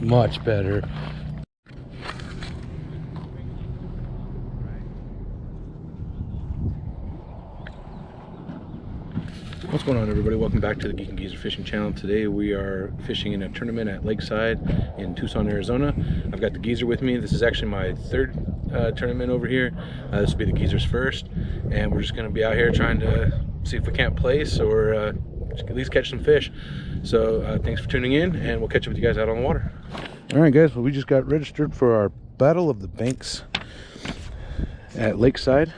Much better. What's going on, everybody? Welcome back to the Geek and Geezer Fishing channel. Today we are fishing in a tournament at Lakeside in Tucson, Arizona. I've got the geezer with me. This is actually my third tournament over here. This will be the geezer's first, and we're just going to be out here trying to see if we can't place or at least catch some fish. So thanks for tuning in, and we'll catch up with you guys out on the water. All right, guys. Well, we just got registered for our Battle of the Banks at Lakeside.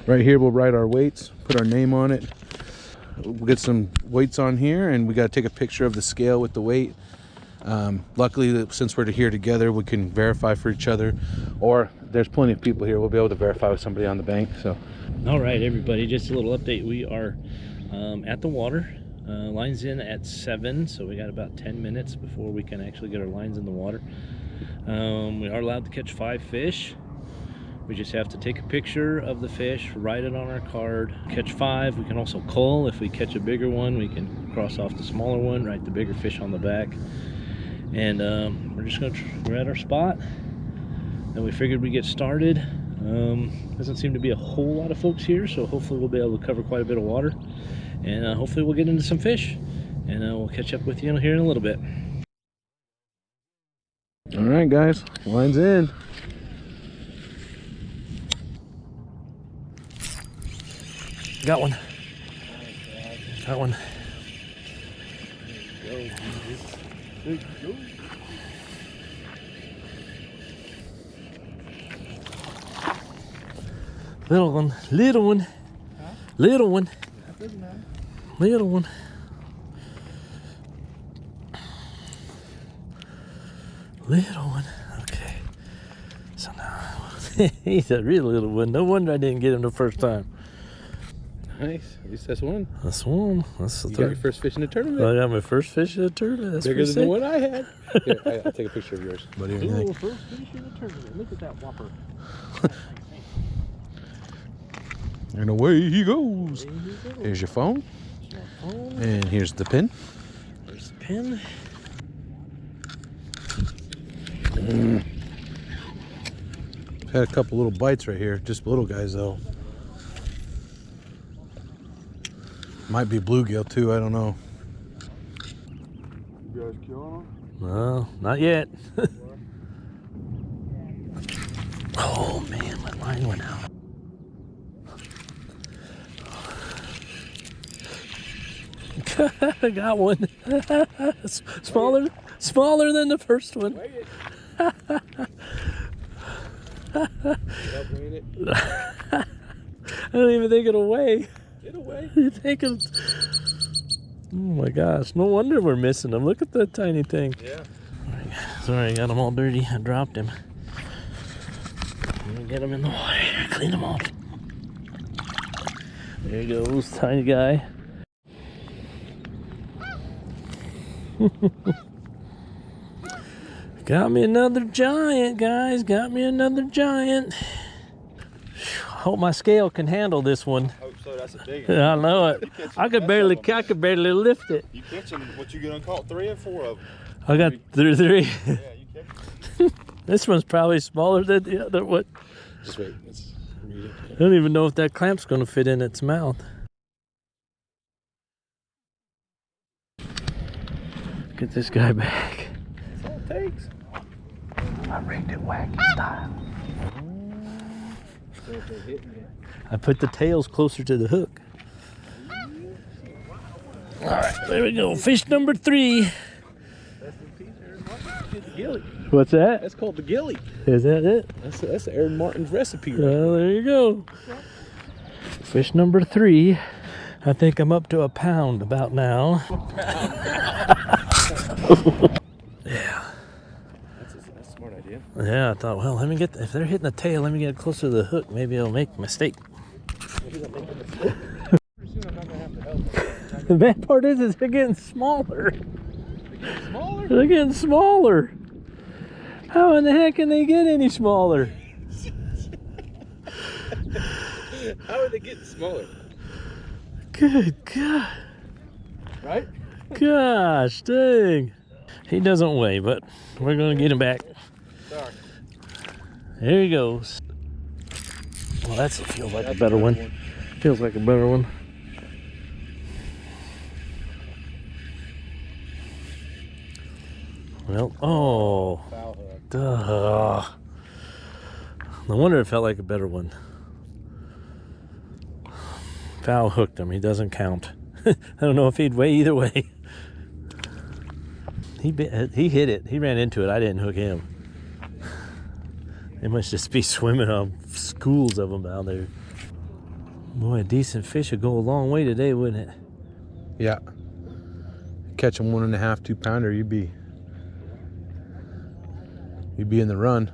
Right here, we'll write our weights, put our name on it. We'll get some weights on here, and we got to take a picture of the scale with the weight. Luckily, since we're here together, we can verify for each other, or there's plenty of people here. We'll be able to verify with somebody on the bank. So, all right, everybody, just a little update. We are at the water. Lines in at 7, so we got about 10 minutes before we can actually get our lines in the water. We are allowed to catch 5 fish. We just have to take a picture of the fish, write it on our card, catch 5. We can also cull. If we catch a bigger one, we can cross off the smaller one, write the bigger fish on the back. And we're at our spot, and we figured we'd get started. Doesn't seem to be a whole lot of folks here, so hopefully we'll be able to cover quite a bit of water, and hopefully we'll get into some fish, and we'll catch up with you here in a little bit. all right, guys, lines in. Got one. Got one. Little one, little one, huh? Little one, little one. Little one. Okay. So now he's a real little one. No wonder I didn't get him the first time. Nice. At least that's one. That's one. That's the You third. got your first fish in the tournament. I got my first fish in the tournament. That's bigger than the one I had. Here, I'll take a picture of yours. What do you think? First fish in the tournament. Look at that whopper. And away he goes. Here's your phone. And here's the pin. There's the pin. Had a couple little bites right here. Just little guys, though. Might be bluegill too, I don't know. You guys killing them? No, not yet. Oh man, my line went out. I got one. Smaller than the first one. I don't even think it'll weigh. Get away. You think of... Oh my gosh, no wonder we're missing them. Look at that tiny thing. Yeah. Sorry, I got them all dirty. I dropped him. Let me get him in the water. Clean them off. There he goes, tiny guy. Got me another giant, guys. Got me another giant. Hope my scale can handle this one. Hope so. That's a big one. I know it. I could barely lift it. You catch them, what you gonna call it, 3 or 4 of them? I got three. Yeah, you catch them. This one's probably smaller than the other one. Just wait. Let's read it. I don't even know if that clamp's gonna fit in its mouth. Get this guy back. That's all it takes. I rigged it wacky style. I put the tails closer to the hook. All right, there we go. Fish number 3. What's that? That's called the gilly. Is that it? That's Aaron Martin's recipe. Right? Well, there you go. Fish number 3. I think I'm up to a pound about now. Yeah. That's a smart idea. Yeah, I thought, well, let me get, if they're hitting the tail, let me get closer to the hook. Maybe it'll make a mistake. The bad part is they're getting smaller. They're getting smaller. How in the heck can they get any smaller? How are they getting smaller? Good God. Right? Gosh dang. He doesn't weigh, but we're gonna get him back. Sorry. There he goes. Well, that feels like a better one. Feels like a better one. Well, oh, Foul hook. duh. No wonder it felt like a better one. Foul hooked him. He doesn't count. I don't know if he'd weigh either way. He hit it. He ran into it. I didn't hook him. They must just be swimming on schools of them down there. Boy, a decent fish would go a long way today, wouldn't it? Yeah. Catch a 1.5, 2 pounder, you'd be in the run.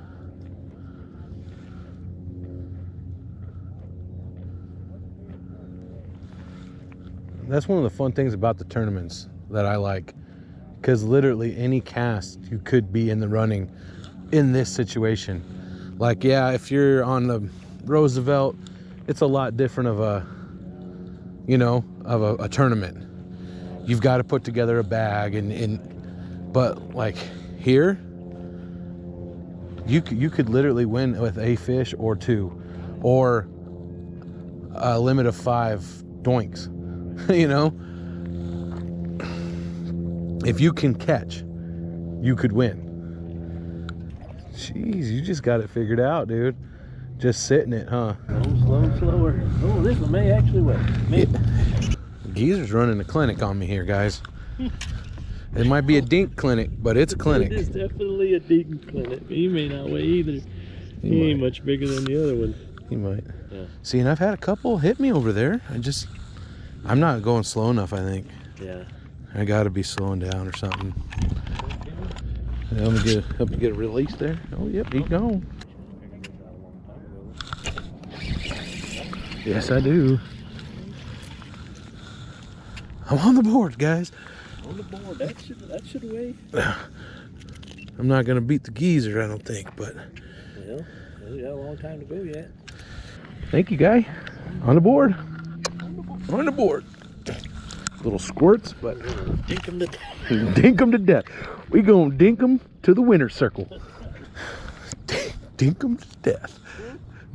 That's one of the fun things about the tournaments that I like, because literally any cast you could be in the running in this situation. Like, yeah, if you're on the Roosevelt, it's a lot different of a, you know, of a tournament. You've got to put together a bag, but like here, you could literally win with a fish or 2, or a limit of 5 doinks. You know, if you can catch, you could win. Jeez, you just got it figured out, dude. Just sitting it, huh? Slower. Oh, this one may actually weigh. Geezer's running a clinic on me here, guys. It might be a dink clinic, but it's a clinic. It is definitely a dink clinic. He may not weigh either. He ain't much bigger than the other one. He might. Yeah. See, and I've had a couple hit me over there. I'm not going slow enough, I think. Yeah. I gotta be slowing down or something. Help me get a release there. Oh, yep, he's gone. Yes, I do. I'm on the board, guys. On the board. That should weigh. I'm not gonna beat the geezer, I don't think, but. Well, we got a long time to go yet. Thank you, guy. On the board. On the board. Little squirts, but Dink him to death. dink them to death. We gonna dink them to the winner's circle. Dink them to death.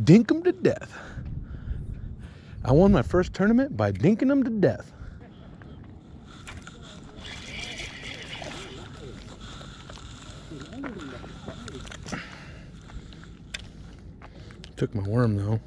Dink them to death. I won my first tournament by dinking them to death. Took my worm though.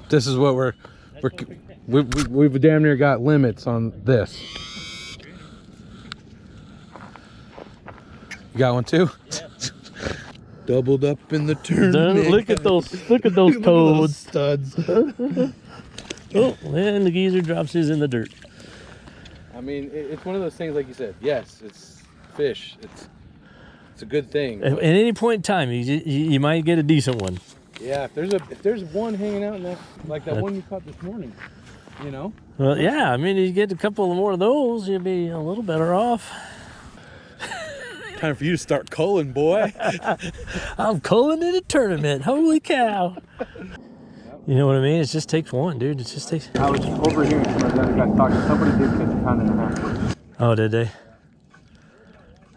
This is what we've damn near got limits on this. You got one too? Yeah. Doubled up in the tournament. Look at those toads. Studs. Oh, and the geezer drops his in the dirt. I mean, it's one of those things, like you said. Yes, it's fish. It's a good thing. At any point in time, you might get a decent one. Yeah, if there's one hanging out in that, like that one you caught this morning, you know. Well, yeah. I mean, you get a couple more of those, you'll be a little better off. Time for you to start culling, boy. I'm culling in a tournament. Holy cow! You know what I mean? It just takes one, dude. It just takes. I was overhearing some of that guy talking. Somebody did catch a pound and a half. Oh, did they?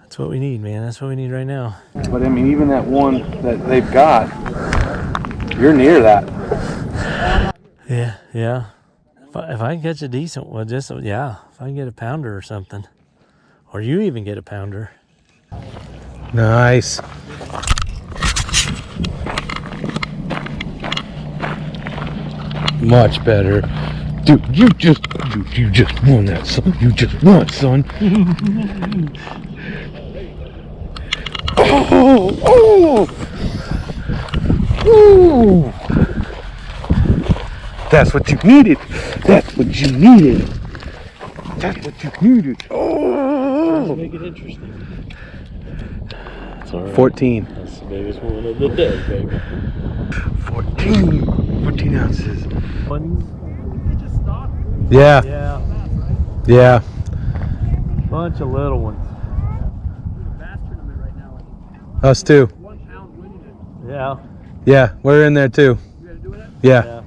That's what we need, man. That's what we need right now. But I mean, even that one that they've got, you're near that. Yeah, yeah. If I can catch a decent one, if I can get a pounder or something, or you even get a pounder. Nice. Much better. Dude, you just won that, son. You just won, son. Oh! Ooh! That's what you needed. That's what you needed. That's what you needed. Oh! Make it interesting. That's all right. 14. That's the biggest one of the day, baby. 14 ounces. One. Yeah. Yeah. Yeah. Bunch of little ones. Us too. 1 pound winning it. Yeah. Yeah, we're in there too. You gotta do it? Yeah.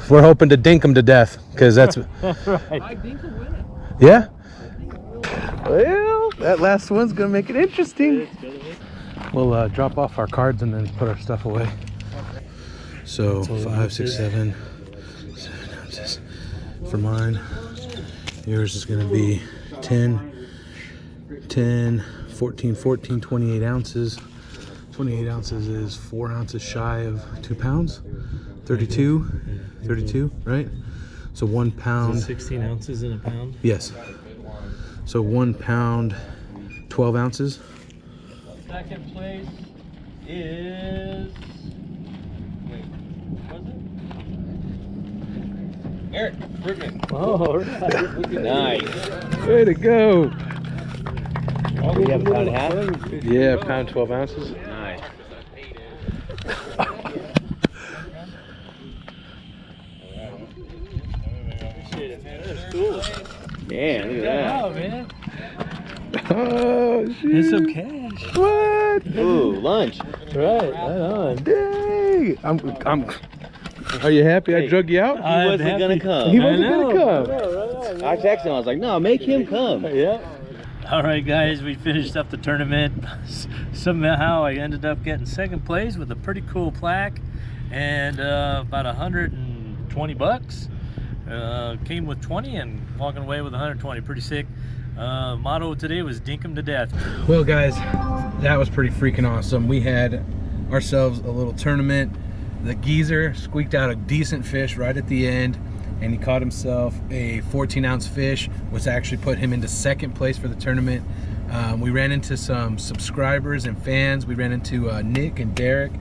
We're hoping to dink them to death, because that's Right. I think he'll win it. yeah. I think it will. Well, that last one's gonna make it interesting. We'll drop off our cards and then put our stuff away. So 5, 6, 7 ounces for mine. Yours is gonna be 10, 14, 28 ounces. 28 ounces is 4 ounces shy of 2 pounds. 32, right? So 1 pound. 16 ounces in a pound? Yes. So 1 pound, 12 ounces. Second place is. Wait, was it? Eric Brickman. Oh, right. Nice. Way to go. You have a pound and a half? Yeah, pound, 12 ounces. Nice. Yeah, look at that. Oh, man. Oh, shit. There's some cash. What? Ooh, lunch. Right on. Dang. Are you happy I drug you out? He wasn't gonna come. He wasn't gonna come. I texted him. I was like, "No, make him come." Yeah. All right, guys, we finished up the tournament. Somehow, I ended up getting second place with a pretty cool plaque and about 120 bucks. Came with 20 and walking away with 120. Pretty sick. Motto today was "Dink 'em to death." Well, guys, that was pretty freaking awesome. We had ourselves a little tournament. The geezer squeaked out a decent fish right at the end, and he caught himself a 14-ounce fish, which actually put him into second place for the tournament. We ran into some subscribers and fans. We ran into Nick and Derek,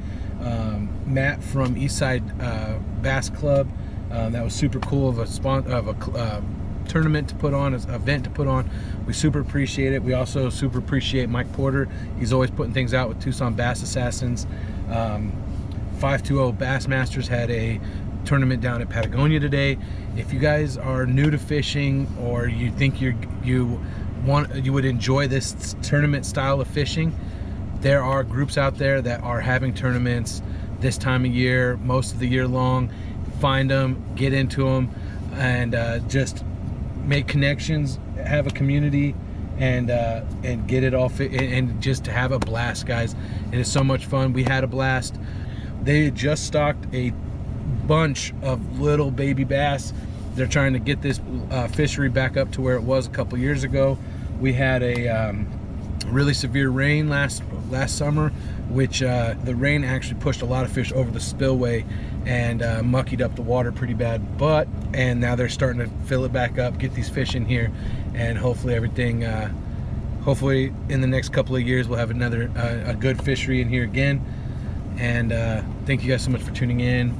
Matt from Eastside Bass Club. That was super cool of a tournament to put on, an event to put on. We super appreciate it. We also super appreciate Mike Porter. He's always putting things out with Tucson Bass Assassins. 520 Bassmasters had a tournament down at Patagonia today. If you guys are new to fishing, or you think you would enjoy this tournament style of fishing, there are groups out there that are having tournaments this time of year, most of the year long. Find them, get into them, and just make connections, have a community, and get it all and just have a blast, guys. It is so much fun. We had a blast. They just stocked a bunch of little baby bass. They're trying to get this fishery back up to where it was a couple years ago. We had a really severe rain last summer, which the rain actually pushed a lot of fish over the spillway and muckied up the water pretty bad. And now they're starting to fill it back up, get these fish in here, and hopefully everything. Hopefully in the next couple of years we'll have another a good fishery in here again. And thank you guys so much for tuning in.